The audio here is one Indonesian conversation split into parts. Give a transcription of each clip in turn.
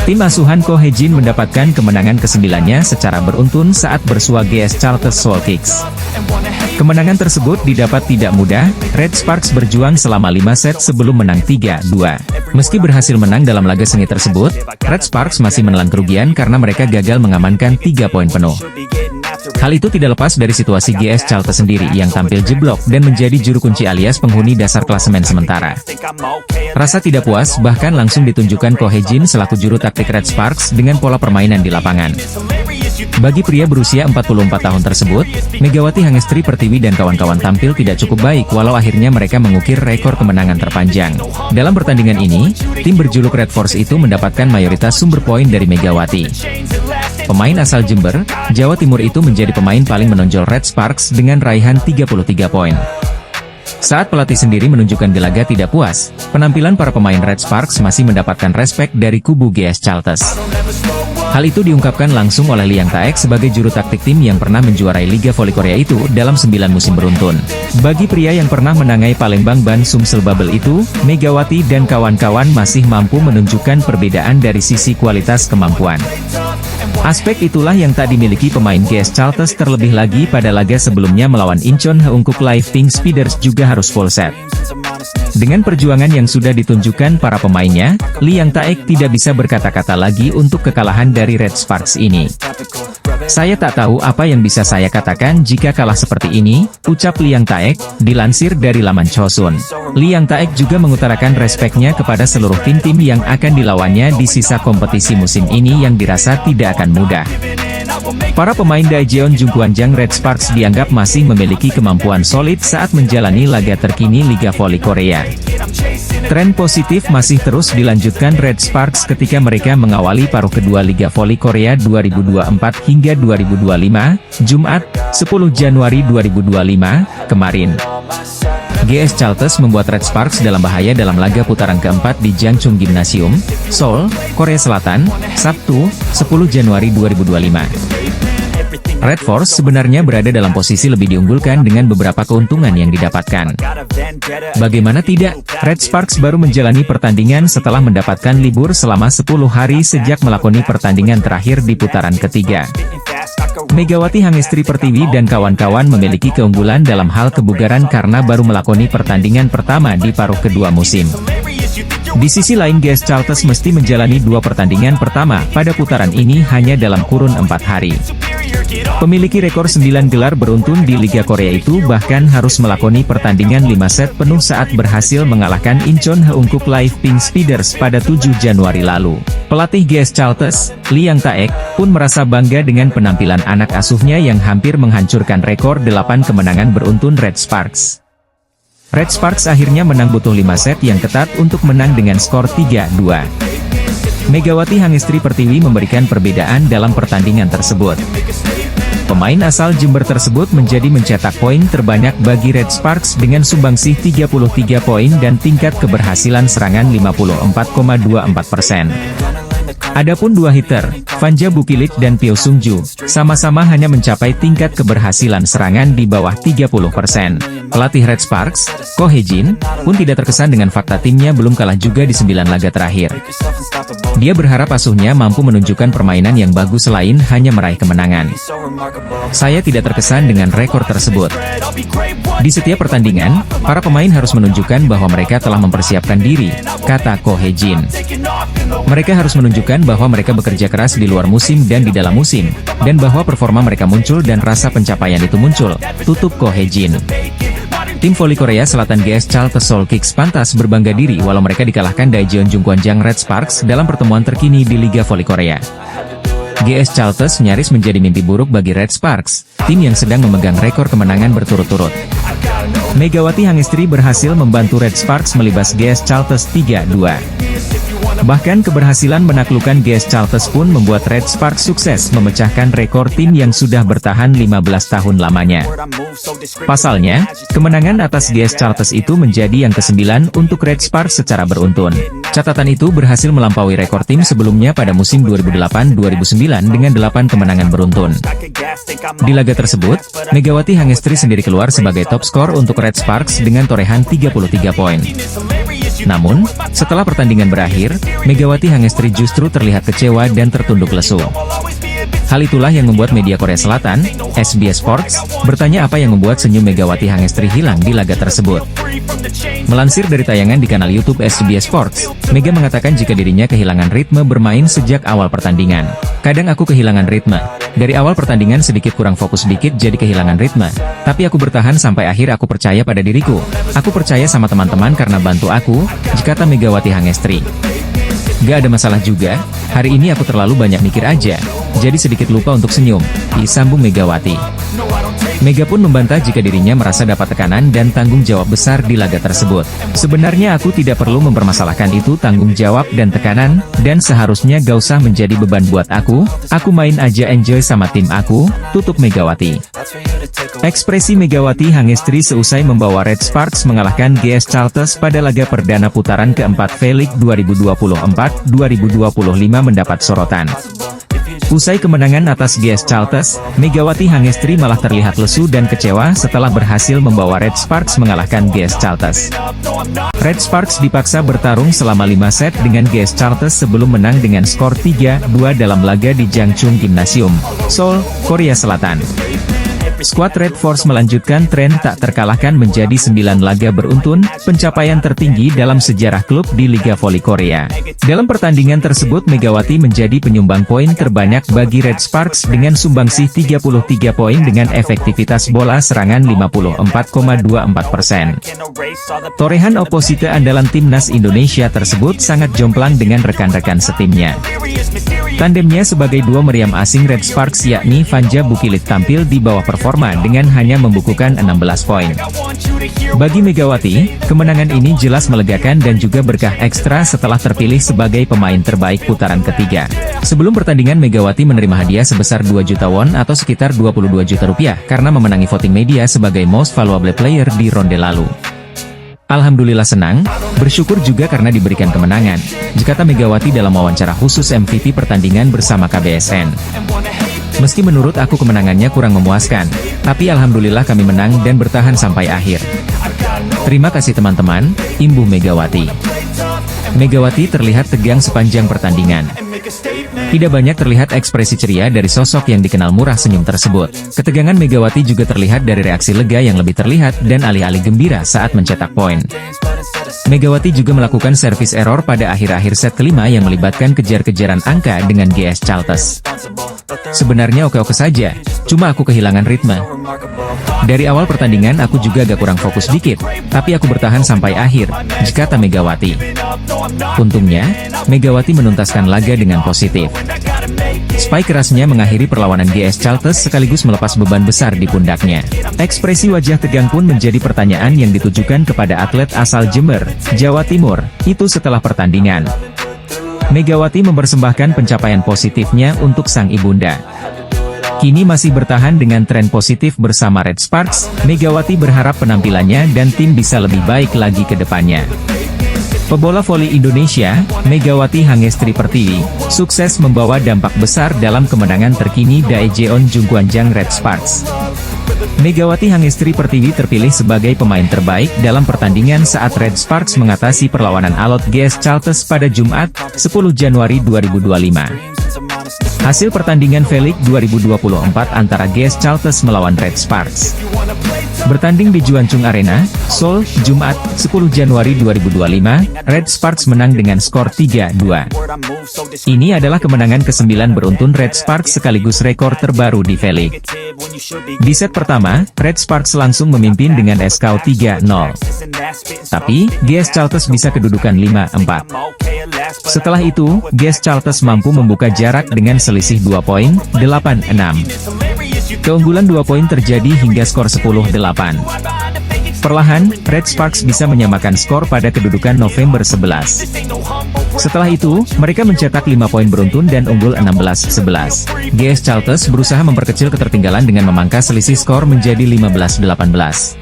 Tim asuhan Ko Hye-jin mendapatkan kemenangan ke-9-nya secara beruntun saat bersua GS Charlton Soul Kicks. Kemenangan tersebut didapat tidak mudah, Red Sparks berjuang selama 5 set sebelum menang 3-2. Meski berhasil menang dalam laga sengit tersebut, Red Sparks masih menelan kerugian karena mereka gagal mengamankan 3 poin penuh. Hal itu tidak lepas dari situasi GS Charlton sendiri yang tampil jeblok dan menjadi juru kunci alias penghuni dasar klasemen sementara. Rasa tidak puas bahkan langsung ditunjukkan Ko Hye-jin selaku juru taktik Red Sparks dengan pola permainan di lapangan. Bagi pria berusia 44 tahun tersebut, Megawati Hangestri Pertiwi dan kawan-kawan tampil tidak cukup baik walau akhirnya mereka mengukir rekor kemenangan terpanjang. Dalam pertandingan ini, tim berjuluk Red Force itu mendapatkan mayoritas sumber poin dari Megawati. Pemain asal Jember, Jawa Timur itu menjadi pemain paling menonjol Red Sparks dengan raihan 33 poin. Saat pelatih sendiri menunjukkan gelagat tidak puas, penampilan para pemain Red Sparks masih mendapatkan respek dari kubu GS Charlton. Hal itu diungkapkan langsung oleh Liang Taek sebagai juru taktik tim yang pernah menjuarai Liga Voli Korea itu dalam 9 musim beruntun. Bagi pria yang pernah menangai Palembang Ban Sumsel Bubble itu, Megawati dan kawan-kawan masih mampu menunjukkan perbedaan dari sisi kualitas kemampuan. Aspek itulah yang tak dimiliki pemain GS Charlton terlebih lagi pada laga sebelumnya melawan Incheon Heungkuk Live Pink Speeders juga harus full set. Dengan perjuangan yang sudah ditunjukkan para pemainnya, Liang Taek tidak bisa berkata-kata lagi untuk kekalahan dari Red Sparks ini. Saya tak tahu apa yang bisa saya katakan jika kalah seperti ini, ucap Liang Taek, dilansir dari laman Chosun. Liang Taek juga mengutarakan respeknya kepada seluruh tim-tim yang akan dilawannya di sisa kompetisi musim ini yang dirasa tidak akan mudah. Para pemain Daejeon Jungkwanjang Red Sparks dianggap masih memiliki kemampuan solid saat menjalani laga terkini Liga Voli Korea. Tren positif masih terus dilanjutkan Red Sparks ketika mereka mengawali paruh kedua Liga Voli Korea 2024 hingga 2025, Jumat, 10 Januari 2025, kemarin. GS Charlton membuat Red Sparks dalam bahaya dalam laga putaran keempat di Jangchung Gymnasium, Seoul, Korea Selatan, Sabtu, 10 Januari 2025. Red Force sebenarnya berada dalam posisi lebih diunggulkan dengan beberapa keuntungan yang didapatkan. Bagaimana tidak, Red Sparks baru menjalani pertandingan setelah mendapatkan libur selama 10 hari sejak melakoni pertandingan terakhir di putaran ketiga. Megawati Hangestri Pertiwi dan kawan-kawan memiliki keunggulan dalam hal kebugaran karena baru melakoni pertandingan pertama di paruh kedua musim. Di sisi lain GS Charlton mesti menjalani 2 pertandingan pertama pada putaran ini hanya dalam kurun 4 hari. Pemiliki rekor 9 gelar beruntun di Liga Korea itu bahkan harus melakoni pertandingan 5 set penuh saat berhasil mengalahkan Incheon Heungkuk Live Pink Speeders pada 7 Januari lalu. Pelatih GS Charlton, Liang Taek, pun merasa bangga dengan penampilan anak asuhnya yang hampir menghancurkan rekor 8 kemenangan beruntun Red Sparks. Red Sparks akhirnya menang butuh 5 set yang ketat untuk menang dengan skor 3-2. Megawati Hangestri Pertiwi memberikan perbedaan dalam pertandingan tersebut. Pemain asal Jember tersebut menjadi mencetak poin terbanyak bagi Red Sparks dengan sumbangsih 33 poin dan tingkat keberhasilan serangan 54,24%. Adapun 2 hitter, Vanja Bukilik dan Pyo Sungju, sama-sama hanya mencapai tingkat keberhasilan serangan di bawah 30%. Pelatih Red Sparks, Ko Hye-jin, pun tidak terkesan dengan fakta timnya belum kalah juga di 9 laga terakhir. Dia berharap asuhnya mampu menunjukkan permainan yang bagus selain hanya meraih kemenangan. Saya tidak terkesan dengan rekor tersebut. Di setiap pertandingan, para pemain harus menunjukkan bahwa mereka telah mempersiapkan diri, kata Ko Hye-jin. Mereka harus menunjukkan bahwa mereka bekerja keras di luar musim dan di dalam musim, dan bahwa performa mereka muncul dan rasa pencapaian itu muncul, tutup Ko Hye-jin. Tim voli Korea Selatan GS Charlton Soul Kicks pantas berbangga diri walau mereka dikalahkan Daejeon Jungkwanjang Red Sparks dalam pertemuan terkini di Liga Voli Korea. GS Charlton nyaris menjadi mimpi buruk bagi Red Sparks, tim yang sedang memegang rekor kemenangan berturut-turut. Megawati Hangestri berhasil membantu Red Sparks melibas GS Charlton 3-2. Bahkan keberhasilan menaklukkan GS Charlton pun membuat Red Sparks sukses memecahkan rekor tim yang sudah bertahan 15 tahun lamanya. Pasalnya, kemenangan atas GS Charlton itu menjadi yang ke-9 untuk Red Sparks secara beruntun. Catatan itu berhasil melampaui rekor tim sebelumnya pada musim 2008-2009 dengan 8 kemenangan beruntun. Di laga tersebut, Megawati Hangestri sendiri keluar sebagai top skor untuk Red Sparks dengan torehan 33 poin. Namun, setelah pertandingan berakhir, Megawati Hangestri justru terlihat kecewa dan tertunduk lesu. Hal itulah yang membuat media Korea Selatan, SBS Sports, bertanya apa yang membuat senyum Megawati Hangestri hilang di laga tersebut. Melansir dari tayangan di kanal YouTube SBS Sports, Mega mengatakan jika dirinya kehilangan ritme bermain sejak awal pertandingan. Kadang aku kehilangan ritme. Dari awal pertandingan sedikit kurang fokus dikit jadi kehilangan ritme. Tapi aku bertahan sampai akhir. Aku percaya pada diriku. Aku percaya sama teman-teman karena bantu aku, kata Megawati Hangestri. Gak ada masalah juga, hari ini aku terlalu banyak mikir aja, jadi sedikit lupa untuk senyum, disambung Megawati. Mega pun membantah jika dirinya merasa dapat tekanan dan tanggung jawab besar di laga tersebut. Sebenarnya aku tidak perlu mempermasalahkan itu tanggung jawab dan tekanan, dan seharusnya gak usah menjadi beban buat aku main aja enjoy sama tim aku, tutup Megawati. Ekspresi Megawati Hangestri seusai membawa Red Sparks mengalahkan GS Charlton pada laga perdana putaran keempat V-League 2024-2025 mendapat sorotan. Usai kemenangan atas GS Charlton, Megawati Hangestri malah terlihat lesu dan kecewa setelah berhasil membawa Red Sparks mengalahkan GS Charlton. Red Sparks dipaksa bertarung selama 5 set dengan GS Charlton sebelum menang dengan skor 3-2 dalam laga di Jangchung Gymnasium, Seoul, Korea Selatan. Skuad Red Force melanjutkan tren tak terkalahkan menjadi 9 laga beruntun, pencapaian tertinggi dalam sejarah klub di Liga Voli Korea. Dalam pertandingan tersebut Megawati menjadi penyumbang poin terbanyak bagi Red Sparks dengan sumbangsih 33 poin dengan efektivitas bola serangan 54,24%. Torehan oposite andalan timnas Indonesia tersebut sangat jomplang dengan rekan-rekan setimnya. Tandemnya sebagai dua meriam asing Red Sparks yakni Vanja Bukilit tampil di bawah performa dengan hanya membukukan 16 poin. Bagi Megawati, kemenangan ini jelas melegakan dan juga berkah ekstra setelah terpilih sebagai pemain terbaik putaran ketiga. Sebelum pertandingan Megawati menerima hadiah sebesar 2 juta won atau sekitar 22 juta rupiah karena memenangi voting media sebagai Most Valuable Player di ronde lalu. Alhamdulillah senang, bersyukur juga karena diberikan kemenangan, kata Megawati dalam wawancara khusus MVP pertandingan bersama KBSN. Meski menurut aku kemenangannya kurang memuaskan, tapi alhamdulillah kami menang dan bertahan sampai akhir. Terima kasih teman-teman, imbuh Megawati. Megawati terlihat tegang sepanjang pertandingan. Tidak banyak terlihat ekspresi ceria dari sosok yang dikenal murah senyum tersebut. Ketegangan Megawati juga terlihat dari reaksi lega yang lebih terlihat dan alih-alih gembira saat mencetak poin. Megawati juga melakukan service error pada akhir-akhir set kelima yang melibatkan kejar-kejaran angka dengan GS Charlton. Sebenarnya oke-oke saja, cuma aku kehilangan ritme. Dari awal pertandingan aku juga agak kurang fokus dikit, tapi aku bertahan sampai akhir, kata Megawati. Untungnya, Megawati menuntaskan laga dengan positif. Spike kerasnya mengakhiri perlawanan GS Charlton sekaligus melepas beban besar di pundaknya. Ekspresi wajah tegang pun menjadi pertanyaan yang ditujukan kepada atlet asal Jember, Jawa Timur, itu setelah pertandingan. Megawati mempersembahkan pencapaian positifnya untuk sang ibunda. Kini masih bertahan dengan tren positif bersama Red Sparks, Megawati berharap penampilannya dan tim bisa lebih baik lagi ke depannya. Pebola voli Indonesia, Megawati Hangestri Pertiwi, sukses membawa dampak besar dalam kemenangan terkini Daejeon Jungkwanjang Red Sparks. Megawati Hangestri Pertiwi terpilih sebagai pemain terbaik dalam pertandingan saat Red Sparks mengatasi perlawanan alot GS Charlton pada Jumat, 10 Januari 2025. Hasil pertandingan V-League 2024 antara GS Charlton melawan Red Sparks. Bertanding di Juanchung Arena, Seoul, Jumat, 10 Januari 2025, Red Sparks menang dengan skor 3-2. Ini adalah kemenangan ke-9 beruntun Red Sparks sekaligus rekor terbaru di V-League. Di set pertama, Red Sparks langsung memimpin dengan skor 3-0. Tapi, GS Charlton bisa kedudukan 5-4. Setelah itu, GS Charlton mampu membuka jarak dengan selisih 2 poin, 8-6. Keunggulan 2 poin terjadi hingga skor 10-8. Perlahan, Red Sparks bisa menyamakan skor pada kedudukan November 11. Setelah itu, mereka mencetak 5 poin beruntun dan unggul 16-11. GS Charlton berusaha memperkecil ketertinggalan dengan memangkas selisih skor menjadi 15-18.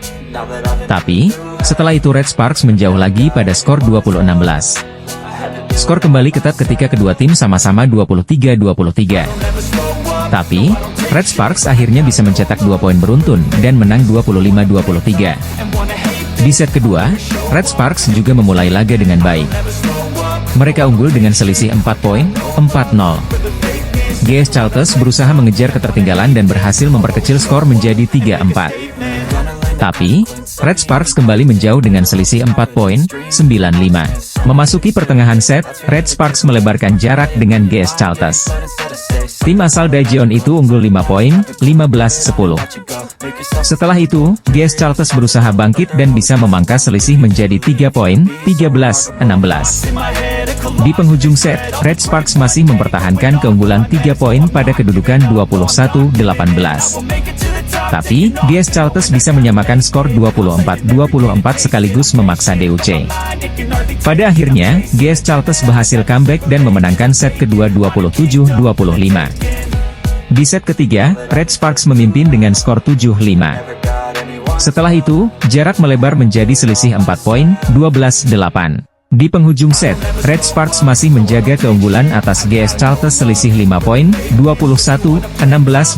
Tapi, setelah itu Red Sparks menjauh lagi pada skor 20-16. Skor kembali ketat ketika kedua tim sama-sama 23-23. Tapi, Red Sparks akhirnya bisa mencetak 2 poin beruntun dan menang 25-23. Di set kedua, Red Sparks juga memulai laga dengan baik. Mereka unggul dengan selisih 4 poin, 4-0. GS Charlton berusaha mengejar ketertinggalan dan berhasil memperkecil skor menjadi 3-4. Tapi, Red Sparks kembali menjauh dengan selisih 4 poin, 9-5. Memasuki pertengahan set, Red Sparks melebarkan jarak dengan GS Charlton. Tim asal Daejeon itu unggul 5 poin, 15-10. Setelah itu, GS Charlton berusaha bangkit dan bisa memangkas selisih menjadi 3 poin, 13-16. Di penghujung set, Red Sparks masih mempertahankan keunggulan 3 poin pada kedudukan 21-18. Tapi, GS Charlton bisa menyamakan skor 24-24 sekaligus memaksa DUC. Pada akhirnya, GS Charlton berhasil comeback dan memenangkan set kedua 27-25. Di set ketiga, Red Sparks memimpin dengan skor 7-5. Setelah itu, jarak melebar menjadi selisih 4 poin, 12-8. Di penghujung set, Red Sparks masih menjaga keunggulan atas GS Charlton selisih 5 poin, 21-16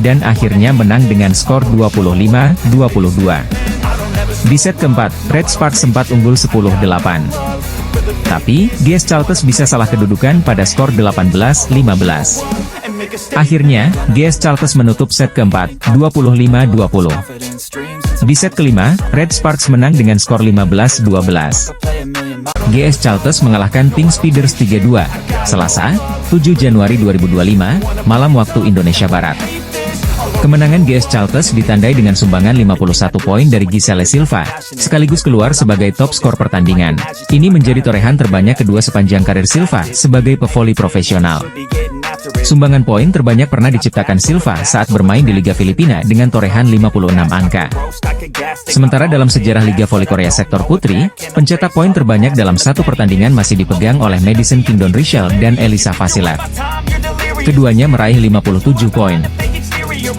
dan akhirnya menang dengan skor 25-22. Di set keempat, Red Sparks sempat unggul 10-8. Tapi, GS Charlton bisa salah kedudukan pada skor 18-15. Akhirnya, GS Charlton menutup set keempat, 25-20. Di set kelima, Red Sparks menang dengan skor 15-12. GS Charlton mengalahkan Pink Speeders 3-2, Selasa, 7 Januari 2025, malam waktu Indonesia Barat. Kemenangan GS Charlton ditandai dengan sumbangan 51 poin dari Giselle Silva, sekaligus keluar sebagai top skor pertandingan. Ini menjadi torehan terbanyak kedua sepanjang karir Silva sebagai pevoli profesional. Sumbangan poin terbanyak pernah diciptakan Silva saat bermain di Liga Filipina dengan torehan 56 angka. Sementara dalam sejarah Liga Voli Korea sektor putri, pencetak poin terbanyak dalam satu pertandingan masih dipegang oleh Madison Kingdon Richelle dan Elisa Vasilev. Keduanya meraih 57 poin.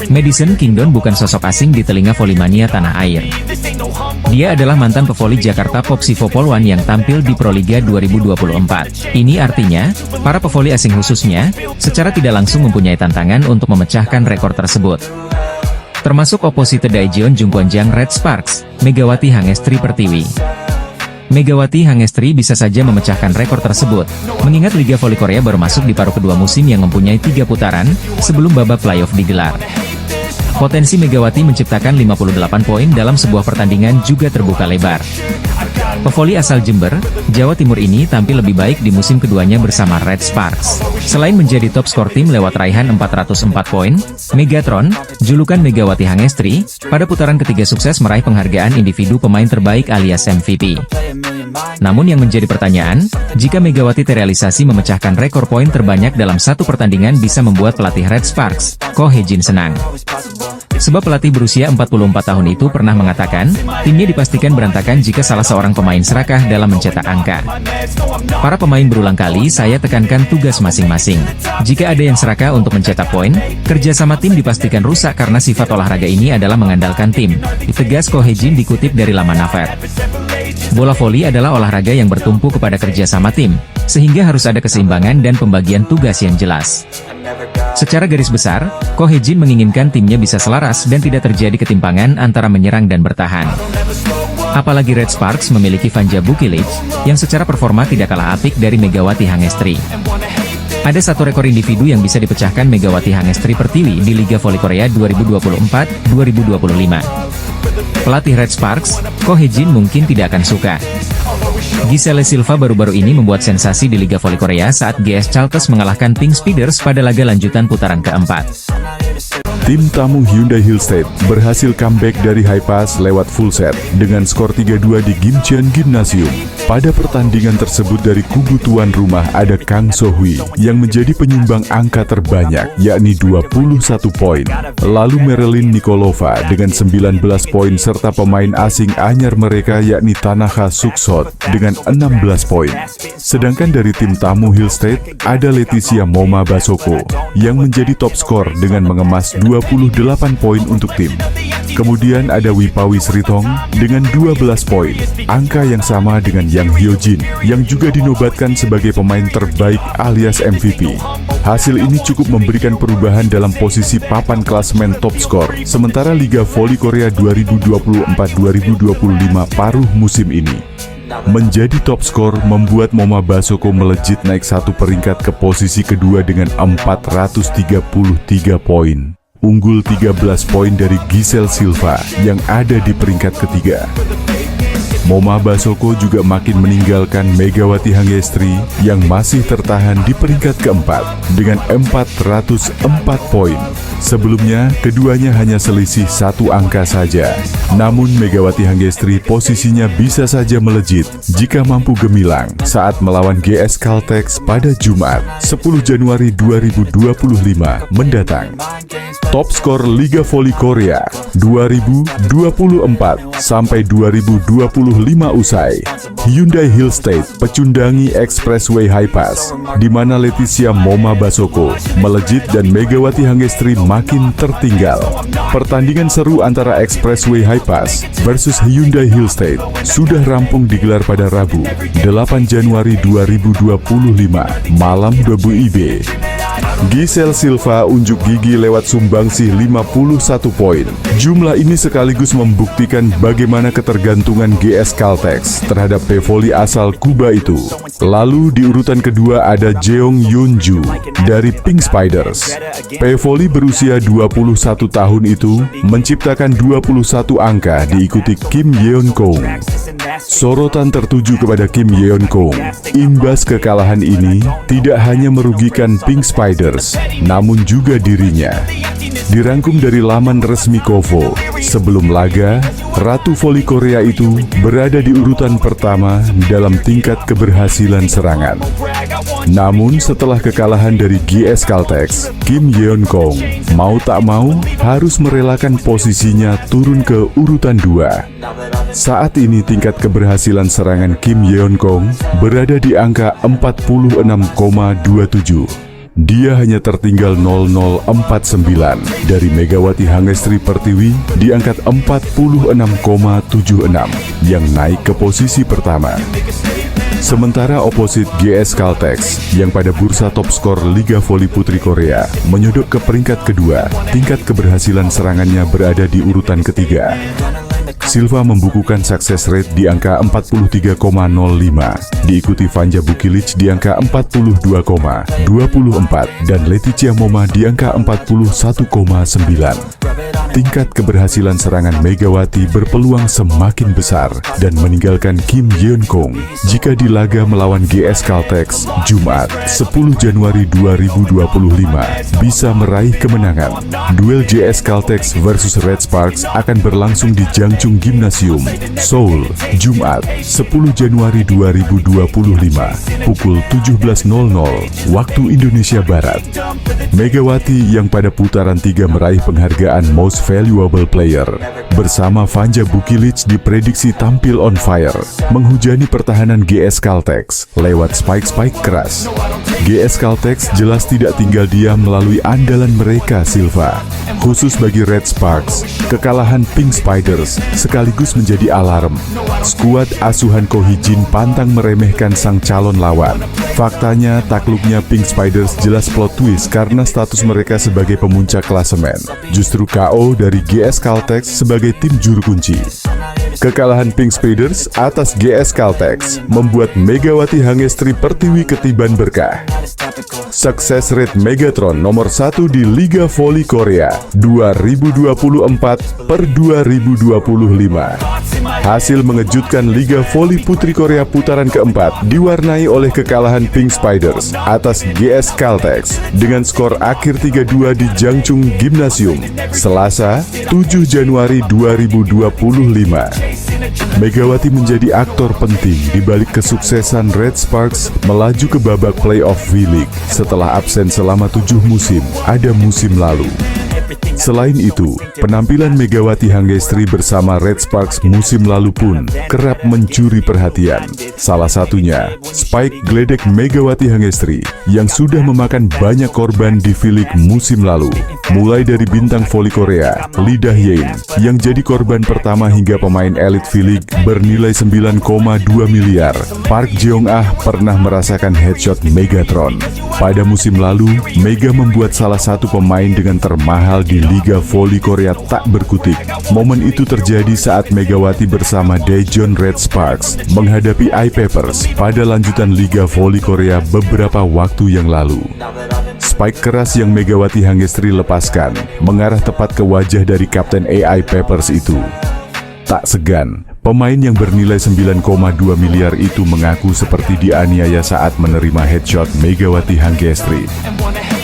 Madison Kingdon bukan sosok asing di telinga volimania tanah air. Dia adalah mantan pevoli Jakarta Popsivo Polwan yang tampil di Proliga 2024. Ini artinya, para pevoli asing khususnya, secara tidak langsung mempunyai tantangan untuk memecahkan rekor tersebut. Termasuk oposite Daejeon Jungkwanjang Red Sparks, Megawati Hangestri Pertiwi. Megawati Hangestri bisa saja memecahkan rekor tersebut, mengingat Liga Voli Korea baru masuk di paruh kedua musim yang mempunyai 3 putaran, sebelum babak playoff digelar. Potensi Megawati menciptakan 58 poin dalam sebuah pertandingan juga terbuka lebar. Pevoli asal Jember, Jawa Timur ini tampil lebih baik di musim keduanya bersama Red Sparks. Selain menjadi top skor tim lewat raihan 404 poin, Megatron, julukan Megawati Hangestri, pada putaran ketiga sukses meraih penghargaan individu pemain terbaik alias MVP. Namun yang menjadi pertanyaan, jika Megawati terrealisasi memecahkan rekor poin terbanyak dalam satu pertandingan bisa membuat pelatih Red Sparks, Ko Hee-jin senang. Sebab pelatih berusia 44 tahun itu pernah mengatakan, timnya dipastikan berantakan jika salah seorang pemain serakah dalam mencetak angka. Para pemain berulang kali saya tekankan tugas masing-masing. Jika ada yang serakah untuk mencetak poin, kerjasama tim dipastikan rusak karena sifat olahraga ini adalah mengandalkan tim, tegas Ko Hee-jin dikutip dari laman Naver. Bola voli adalah olahraga yang bertumpu kepada kerjasama tim, sehingga harus ada keseimbangan dan pembagian tugas yang jelas. Secara garis besar, Ko Hee-jin menginginkan timnya bisa selaras dan tidak terjadi ketimpangan antara menyerang dan bertahan. Apalagi Red Sparks memiliki Vanja Bukilic, yang secara performa tidak kalah apik dari Megawati Hangestri. Ada satu rekor individu yang bisa dipecahkan Megawati Hangestri Pertiwi di Liga Voli Korea 2024-2025. Pelatih Red Sparks, Ko Hee-jin mungkin tidak akan suka. Giselle Silva baru-baru ini membuat sensasi di Liga Voli Korea saat GS Charlton mengalahkan Pink Speeders pada laga lanjutan putaran keempat. Tim tamu Hyundai Hillstead berhasil comeback dari high pass lewat full set dengan skor 3-2 di Gimcheon Gymnasium. Pada pertandingan tersebut dari kubu tuan rumah ada Kang So-hui yang menjadi penyumbang angka terbanyak yakni 21 poin. Lalu Marilyn Nikolova dengan 19 poin serta pemain asing anyar mereka yakni Tanaka Suksot dengan 16 poin. Sedangkan dari tim tamu Hillstead ada Leticia Moma Basoko yang menjadi top skor dengan mengemas 28 poin untuk tim. Kemudian ada Wipawi Sritong dengan 12 poin, angka yang sama dengan Yang Hyojin yang juga dinobatkan sebagai pemain terbaik alias MVP. Hasil ini cukup memberikan perubahan dalam posisi papan klasemen top skor, sementara Liga Voli Korea 2024-2025 paruh musim ini. Menjadi top skor membuat Moma Basoko melejit naik satu peringkat ke posisi kedua dengan 433 poin. Unggul 13 poin dari Giselle Silva yang ada di peringkat ketiga. Moma Basoko juga makin meninggalkan Megawati Hangestri yang masih tertahan di peringkat keempat dengan 404 poin. Sebelumnya, keduanya hanya selisih satu angka saja. Namun Megawati Hangestri posisinya bisa saja melejit jika mampu gemilang saat melawan GS Caltex pada Jumat, 10 Januari 2025 mendatang. Top skor Liga Voli Korea 2024 sampai 2025 usai. Hyundai Hill State pecundangi Expressway High Pass, di mana Leticia Moma Basoko melejit dan Megawati Hangestri makin tertinggal. Pertandingan seru antara Expressway High Pass versus Hyundai Hill State sudah rampung digelar pada Rabu, 8 Januari 2025 malam WIB. Giselle Silva unjuk gigi lewat sumbangsih 51 poin. Jumlah ini sekaligus membuktikan bagaimana ketergantungan GS Caltex terhadap pevoli asal Kuba itu. Lalu di urutan kedua ada Jeong Yeonju dari Pink Spiders. Pevoli berusia 21 tahun itu menciptakan 21 angka diikuti Kim Yeon Kong. Sorotan tertuju kepada Kim Yeon Kong. Imbas kekalahan ini tidak hanya merugikan Pink Spiders, namun juga dirinya. Dirangkum dari laman resmi Kovo, sebelum laga, Ratu Voli Korea itu berada di urutan pertama dalam tingkat keberhasilan serangan. Namun setelah kekalahan dari GS Caltex, Kim Yeon Kong mau tak mau harus merelakan posisinya turun ke urutan 2. Saat ini tingkat keberhasilan serangan Kim Yeon Kong berada di angka 46,27. Dia hanya tertinggal 0049 dari Megawati Hangestri Pertiwi di angka 46,76 yang naik ke posisi pertama. Sementara oposit GS Caltex yang pada bursa top skor Liga Voli Putri Korea menyodok ke peringkat kedua, tingkat keberhasilan serangannya berada di urutan ketiga. Silva membukukan success rate di angka 43,05, diikuti Vanja Bukilic di angka 42,24 dan Leticia Moma di angka 41,9. Tingkat keberhasilan serangan Megawati berpeluang semakin besar dan meninggalkan Kim Yeon Kong jika di laga melawan GS Caltex Jumat 10 Januari 2025 bisa meraih kemenangan. Duel GS Caltex versus Red Sparks akan berlangsung di Jangchung Gymnasium, Seoul, Jumat 10 Januari 2025 pukul 17.00 waktu Indonesia Barat. Megawati yang pada putaran 3 meraih penghargaan Most Valuable Player bersama Vanja Bukilic diprediksi tampil on fire, menghujani pertahanan GS Caltex lewat spike-spike keras. GS Caltex jelas tidak tinggal diam melalui andalan mereka Silva. Khusus bagi Red Sparks, kekalahan Pink Spiders sekaligus menjadi alarm. Skuad asuhan Ko Hee-jin pantang meremehkan sang calon lawan. Faktanya, takluknya Pink Spiders jelas plot twist karena status mereka sebagai pemuncak klasemen. Justru KO dari GS Caltex sebagai tim juru kunci. Kekalahan Pink Spiders atas GS Caltex membuat Megawati Hangestri Pertiwi ketiban berkah. Success rate Megatron nomor 1 di Liga Voli Korea 2024/2025. Hasil mengejutkan Liga Voli Putri Korea putaran keempat diwarnai oleh kekalahan Pink Spiders atas GS Caltex dengan skor akhir 3-2 di Jangchung Gymnasium, Selasa 7 Januari 2025. Megawati menjadi aktor penting di balik kesuksesan Red Sparks melaju ke babak playoff V-League setelah absen selama 7 musim, ada musim lalu. Selain itu, penampilan Megawati Hangestri bersama Red Sparks musim lalu pun kerap mencuri perhatian. Salah satunya, Spike geledek Megawati Hangestri yang sudah memakan banyak korban di V-League musim lalu. Mulai dari bintang voli Korea, Lee Dah-yeon, yang jadi korban pertama hingga pemain elit V-League bernilai 9,2 miliar. Park Jeong-ah pernah merasakan headshot Megatron. Pada musim lalu, Mega membuat salah satu pemain dengan termahal di Liga Voli Korea tak berkutik. Momen itu terjadi saat Megawati bersama Daejeon Red Sparks menghadapi I-Papers pada lanjutan Liga Voli Korea beberapa waktu yang lalu. Spike keras yang Megawati Hangestri lepaskan mengarah tepat ke wajah dari kapten AI Papers itu. Tak segan, pemain yang bernilai 9,2 miliar itu mengaku seperti dianiaya saat menerima headshot Megawati Hangestri.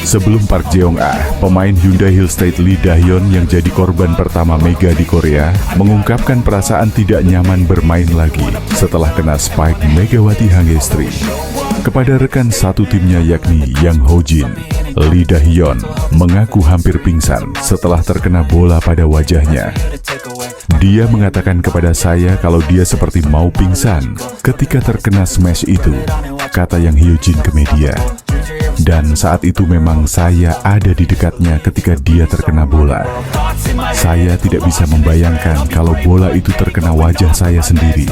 Sebelum Park Jeong-ah, pemain Hyundai Hillstate Lee Dah-yeon yang jadi korban pertama Mega di Korea, mengungkapkan perasaan tidak nyaman bermain lagi setelah kena Spike Megawati Hangestri. Kepada rekan satu timnya yakni Yang Ho-jin, Lee Dah-yeon mengaku hampir pingsan setelah terkena bola pada wajahnya. Dia mengatakan kepada saya kalau dia seperti mau pingsan ketika terkena smash itu, kata Yang Ho-jin ke media. Dan saat itu memang saya ada di dekatnya ketika dia terkena bola. Saya tidak bisa membayangkan kalau bola itu terkena wajah saya sendiri,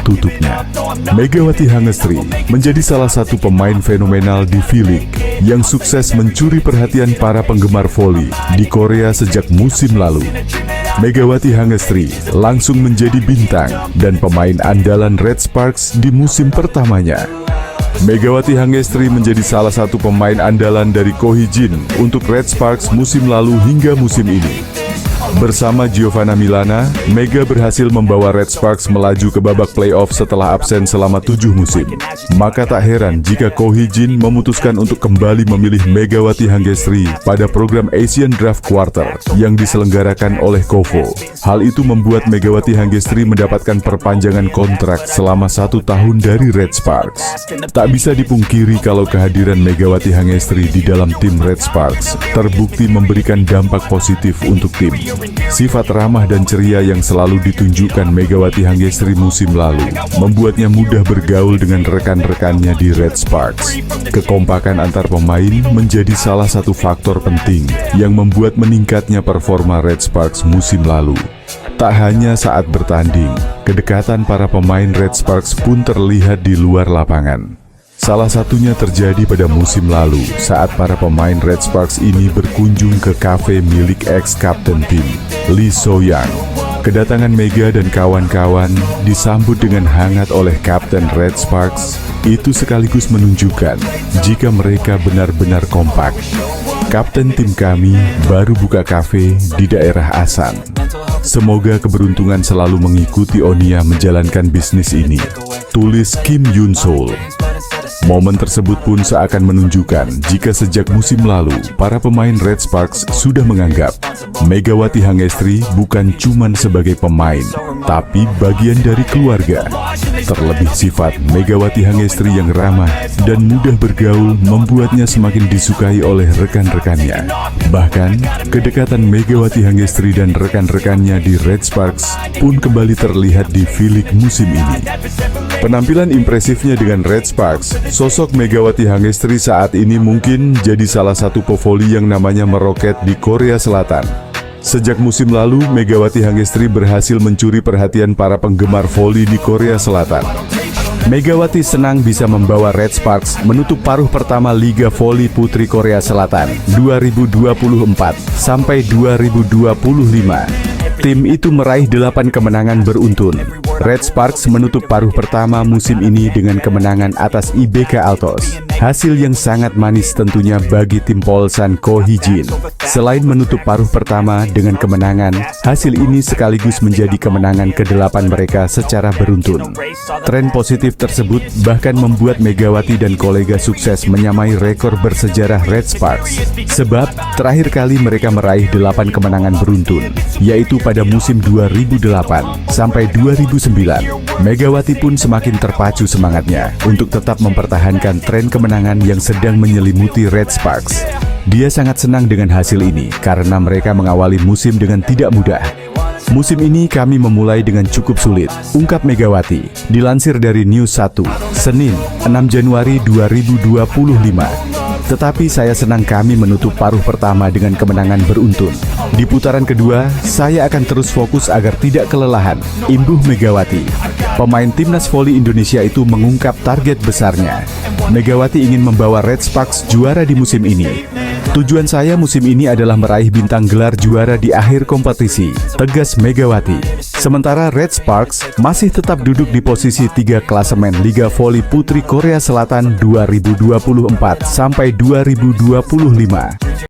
tutupnya. Megawati Hangestri menjadi salah satu pemain fenomenal di V-League yang sukses mencuri perhatian para penggemar voli di Korea sejak musim lalu. Megawati Hangestri langsung menjadi bintang dan pemain andalan Red Sparks di musim pertamanya. Megawati Hangestri menjadi salah satu pemain andalan dari Ko Hee-jin untuk Red Sparks musim lalu hingga musim ini. Bersama Giovanna Milana, Mega berhasil membawa Red Sparks melaju ke babak playoff setelah absen selama 7 musim. Maka tak heran jika Ko Hee-jin memutuskan untuk kembali memilih Megawati Hangestri pada program Asian Draft Quarter yang diselenggarakan oleh KOFO. Hal itu membuat Megawati Hangestri mendapatkan perpanjangan kontrak selama 1 tahun dari Red Sparks. Tak bisa dipungkiri kalau kehadiran Megawati Hangestri di dalam tim Red Sparks terbukti memberikan dampak positif untuk tim. Sifat ramah dan ceria yang selalu ditunjukkan Megawati Hangestri musim lalu membuatnya mudah bergaul dengan rekan-rekannya di Red Sparks. Kekompakan antar pemain menjadi salah satu faktor penting yang membuat meningkatnya performa Red Sparks musim lalu. Tak hanya saat bertanding, kedekatan para pemain Red Sparks pun terlihat di luar lapangan. Salah satunya terjadi pada musim lalu saat para pemain Red Sparks ini berkunjung ke kafe milik ex-kapten tim, Lee So-young. Kedatangan Mega dan kawan-kawan disambut dengan hangat oleh Kapten Red Sparks. Itu sekaligus menunjukkan jika mereka benar-benar kompak. Kapten tim kami baru buka kafe di daerah Asan. Semoga keberuntungan selalu mengikuti Onia menjalankan bisnis ini, tulis Kim Yoon-sol. Momen tersebut pun seakan menunjukkan jika sejak musim lalu, para pemain Red Sparks sudah menganggap Megawati Hangestri bukan cuman sebagai pemain, tapi bagian dari keluarga. Terlebih sifat Megawati Hangestri yang ramah dan mudah bergaul membuatnya semakin disukai oleh rekan-rekannya. Bahkan, kedekatan Megawati Hangestri dan rekan-rekannya di Red Sparks pun kembali terlihat di V-League musim ini. Penampilan impresifnya dengan Red Sparks, sosok Megawati Hangestri saat ini mungkin jadi salah satu pevoli yang namanya meroket di Korea Selatan. Sejak musim lalu, Megawati Hangestri berhasil mencuri perhatian para penggemar voli di Korea Selatan. Megawati senang bisa membawa Red Sparks menutup paruh pertama Liga Voli Putri Korea Selatan 2024 sampai 2025. Tim itu meraih 8 kemenangan beruntun. Red Sparks menutup paruh pertama musim ini dengan kemenangan atas IBK Altos. Hasil yang sangat manis tentunya bagi tim Polsan Ko Hee-jin. Selain menutup paruh pertama dengan kemenangan, hasil ini sekaligus menjadi kemenangan ke-8 mereka secara beruntun. Tren positif tersebut bahkan membuat Megawati dan kolega sukses menyamai rekor bersejarah Red Sparks. Sebab terakhir kali mereka meraih 8 kemenangan beruntun, yaitu pada musim 2008 sampai 2009. Megawati pun semakin terpacu semangatnya untuk tetap mempertahankan tren kemenangan yang sedang menyelimuti Red Sparks. Dia sangat senang dengan hasil ini karena mereka mengawali musim dengan tidak mudah. Musim ini kami memulai dengan cukup sulit, ungkap Megawati. Dilansir dari News 1, Senin, 6 Januari 2025. Tetapi saya senang kami menutup paruh pertama dengan kemenangan beruntun. Di putaran kedua, saya akan terus fokus agar tidak kelelahan, imbuh Megawati. Pemain timnas voli Indonesia itu mengungkap target besarnya. Megawati ingin membawa Red Sparks juara di musim ini. Tujuan saya musim ini adalah meraih bintang gelar juara di akhir kompetisi, tegas Megawati. Sementara Red Sparks masih tetap duduk di posisi 3 klasemen Liga Voli Putri Korea Selatan 2024 sampai 2025.